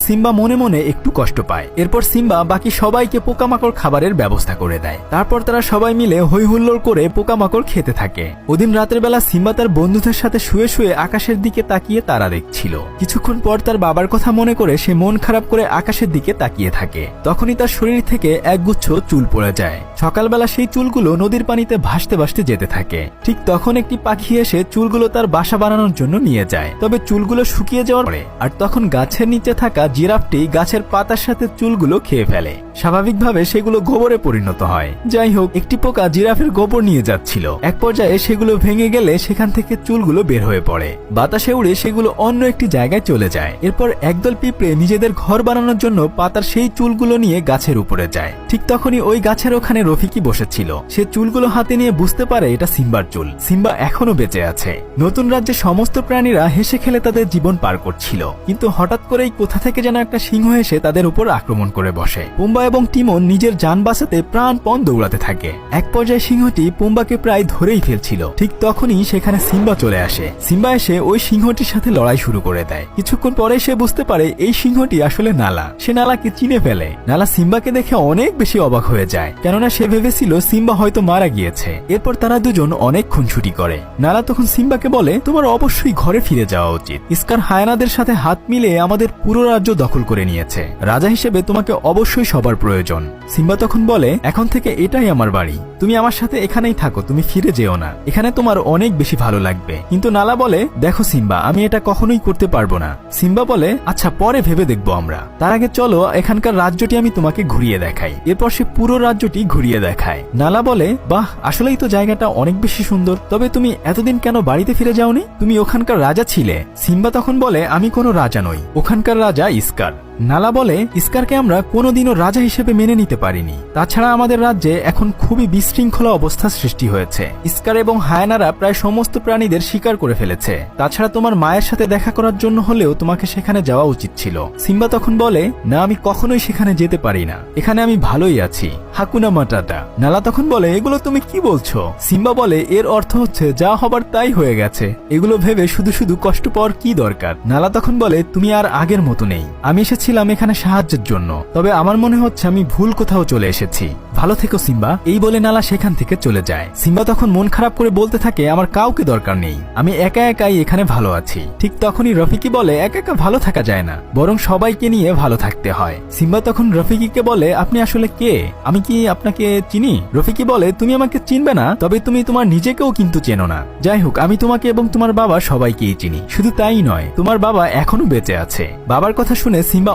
Simba মনে মনে একটু কষ্ট পায়। এরপর সিম্বা বাকি সবাইকে পোকামাকড় খাবারের ব্যবস্থা করে দেয়। তারপর তারা সবাই মিলে হই হুল্লোড় করে পোকামাকড় খেতে থাকে। ওদিন রাতের বেলা সিম্বা তার বন্ধুদের সাথে শুয়ে শুয়ে আকাশের দিকে তাকিয়ে তারা দেখছিল। কিছুক্ষণ পর তার বাবার কথা মনে করে সে মন খারাপ করে আকাশের দিকে তাকিয়ে থাকে। তখনই তার শরীর থেকে একগুচ্ছ চুল পড়ে যায়। সকালবেলা সেই চুলগুলো নদীর পানিতে ভাসতে ভাসতে যেতে থাকে। ঠিক তখন একটি পাখি এসে চুলগুলো তার বাসা বানানোর জন্য নিয়ে যায়। তবে চুলগুলো শুকিয়ে যাওয়ার পরে আর তখন গাছের নিচে থাকা জিরাফটি গাছের পাতার সাথে চুলগুলো খেয়ে ফেলে। স্বাভাবিকভাবে সেগুলো গোবরে পরিণত হয়। যাই হোক, একটি পোকা জিরাফের গোবর নিয়ে যাচ্ছিল। এক পর্যায়ে সেগুলো ভেঙে গেলে সেখান থেকে চুলগুলো বের হয়ে পড়ে। বাতাসে উড়ে সেগুলো অন্য একটি জায়গায় চলে যায়। এরপর একদল পিঁপড়ে নিজেদের ঘর বানানোর জন্য পাতার সেই চুলগুলো নিয়ে গাছের উপরে যায়। ঠিক তখনই ওই গাছের ওখানে রফিকি বসেছিল। সে চুলগুলো হাতে নিয়ে বুঝতে পারে এটা সিম্বার চুল। সিম্বা এখনো বেঁচে আছে। নতুন রাজ্যে সমস্ত প্রাণীরা হেসে খেলে তাদের জীবন পার করছিল, কিন্তু হঠাৎ করেই কোথা থেকে যেন একটা সিংহ এসে তাদের উপর আক্রমণ করে বসে। পুম্বা এবং টিমন নিজের যান বাঁচাতে প্রাণপণ দৌড়াতে থাকে। এক পর্যায়ে সিংহটি পুম্বাকে প্রায় ধরেই ফেলছিল। ঠিক তখনই সেখানে সিম্বা চলে আসে। সিম্বা এসে ওই সিংহটির সাথে লড়াই শুরু করে দেয়। কিছুক্ষণ পরে সে বুঝতে পারে এই সিংহটি আসলে নালা। সে নালাকে চিনে ফেলে। নালা সিম্বাকে দেখে অনেক বেশি অবাক হয়ে যায়, কেননা সে ভেবেছিল সিম্বা হয়তো মারা গিয়েছে। এরপর তারা দুজন অনেক খুনসুটি করে। নালা তখন সিম্বাকে বলে, তোমার অবশ্যই ঘরে ফিরে যাওয়া উচিত। ইস্কার হায়ানাদের সাথে হাত মিলিয়ে আমাদের পুরো রাজ্য দখল করে নিয়েছে। রাজা হিসেবে তোমাকে অবশ্যই সবার প্রয়োজন। সিম্বা তখন বলে, এখন থেকে এটাই আমার বাড়ি। তুমি আমার সাথে এখানেই থাকো, তুমি ফিরে যেও না। এখানে তোমার অনেক বেশি ভালো লাগবে। কিন্তু নালা বলে, দেখো সিম্বা, আমি এটা কখনোই করতে পারবো না। সিম্বা বলে, আচ্ছা পরে ভেবে দেখবো আমরা। তার আগে চলো এখানকার রাজ্যটি আমি তোমাকে ঘুরিয়ে দেখাই। এরপর সে পুরো রাজ্যটি ঘুরিয়ে দেখায়। নালা বলে, বাহ, আসলেই তো জায়গাটা অনেক বেশি সুন্দর। তবে তুমি এতদিন কেন বাড়িতে ফিরে যাওনি? তুমি ওখানকার রাজা ছিলে। সিম্বা তখন বলে, আমি কোনো রাজা নই, ওখানকার রাজা ইস্কার। নালা বলে, ইস্কারকে আমরা কোনোদিনও রাজা হিসেবে মেনে নিতে পারিনি। তাছাড়া আমাদের রাজ্যে এখন খুবই বিশৃঙ্খলা অবস্থা সৃষ্টি হয়েছে। ইস্কার এবং হায়ানারা প্রায় সমস্ত প্রাণীদের শিকার করে ফেলেছে। তাছাড়া তোমার মায়ের সাথে দেখা করার জন্য হলেও তোমাকে সেখানে যাওয়া উচিত ছিল। সিম্বা তখন বলে, না, আমি কখনোই সেখানে যেতে পারি না। এখানে আমি ভালোই আছি, হাকুনা মাটাটা। নালা তখন বলে, এগুলো তুমি কি বলছো? সিম্বা বলে, এর অর্থ হচ্ছে যা হবার তাই হয়ে গেছে। এগুলো ভেবে শুধু শুধু কষ্ট পাওয়ার কি দরকার? নালা তখন বলে, তুমি আর আগের মতো নেই। আমি ছিলাম এখানে সাহায্যের জন্য, তবে আমার মনে হচ্ছে আমি ভুল কোথাও চলে এসেছি। ভালো থেকো সিম্বা। এই বলে নালা সেখান থেকে চলে যায়। সিম্বা তখন মন খারাপ করে বলতে থাকে, আমার কাউকে দরকার নেই, আমি একা একাই এখানে ভালো আছি। ঠিক তখনই রফিকি বলে, একা একা ভালো থাকা যায় না, বরং সবাইকে নিয়ে ভালো থাকতে হয়। সিম্বা তখন রফিকিকে বলে, আপনি আসলে কে? আমি কি আপনাকে চিনি? রফিকি বলে, তুমি আমাকে চিনবে না, তবে তুমি তোমার নিজেকেও কিন্তু চেনো না। যাই হোক, আমি তোমাকে এবং তোমার বাবা সবাইকেই চিনি। শুধু তাই নয়, তোমার বাবা এখনো বেঁচে আছে। বাবার কথা শুনে সিম্বা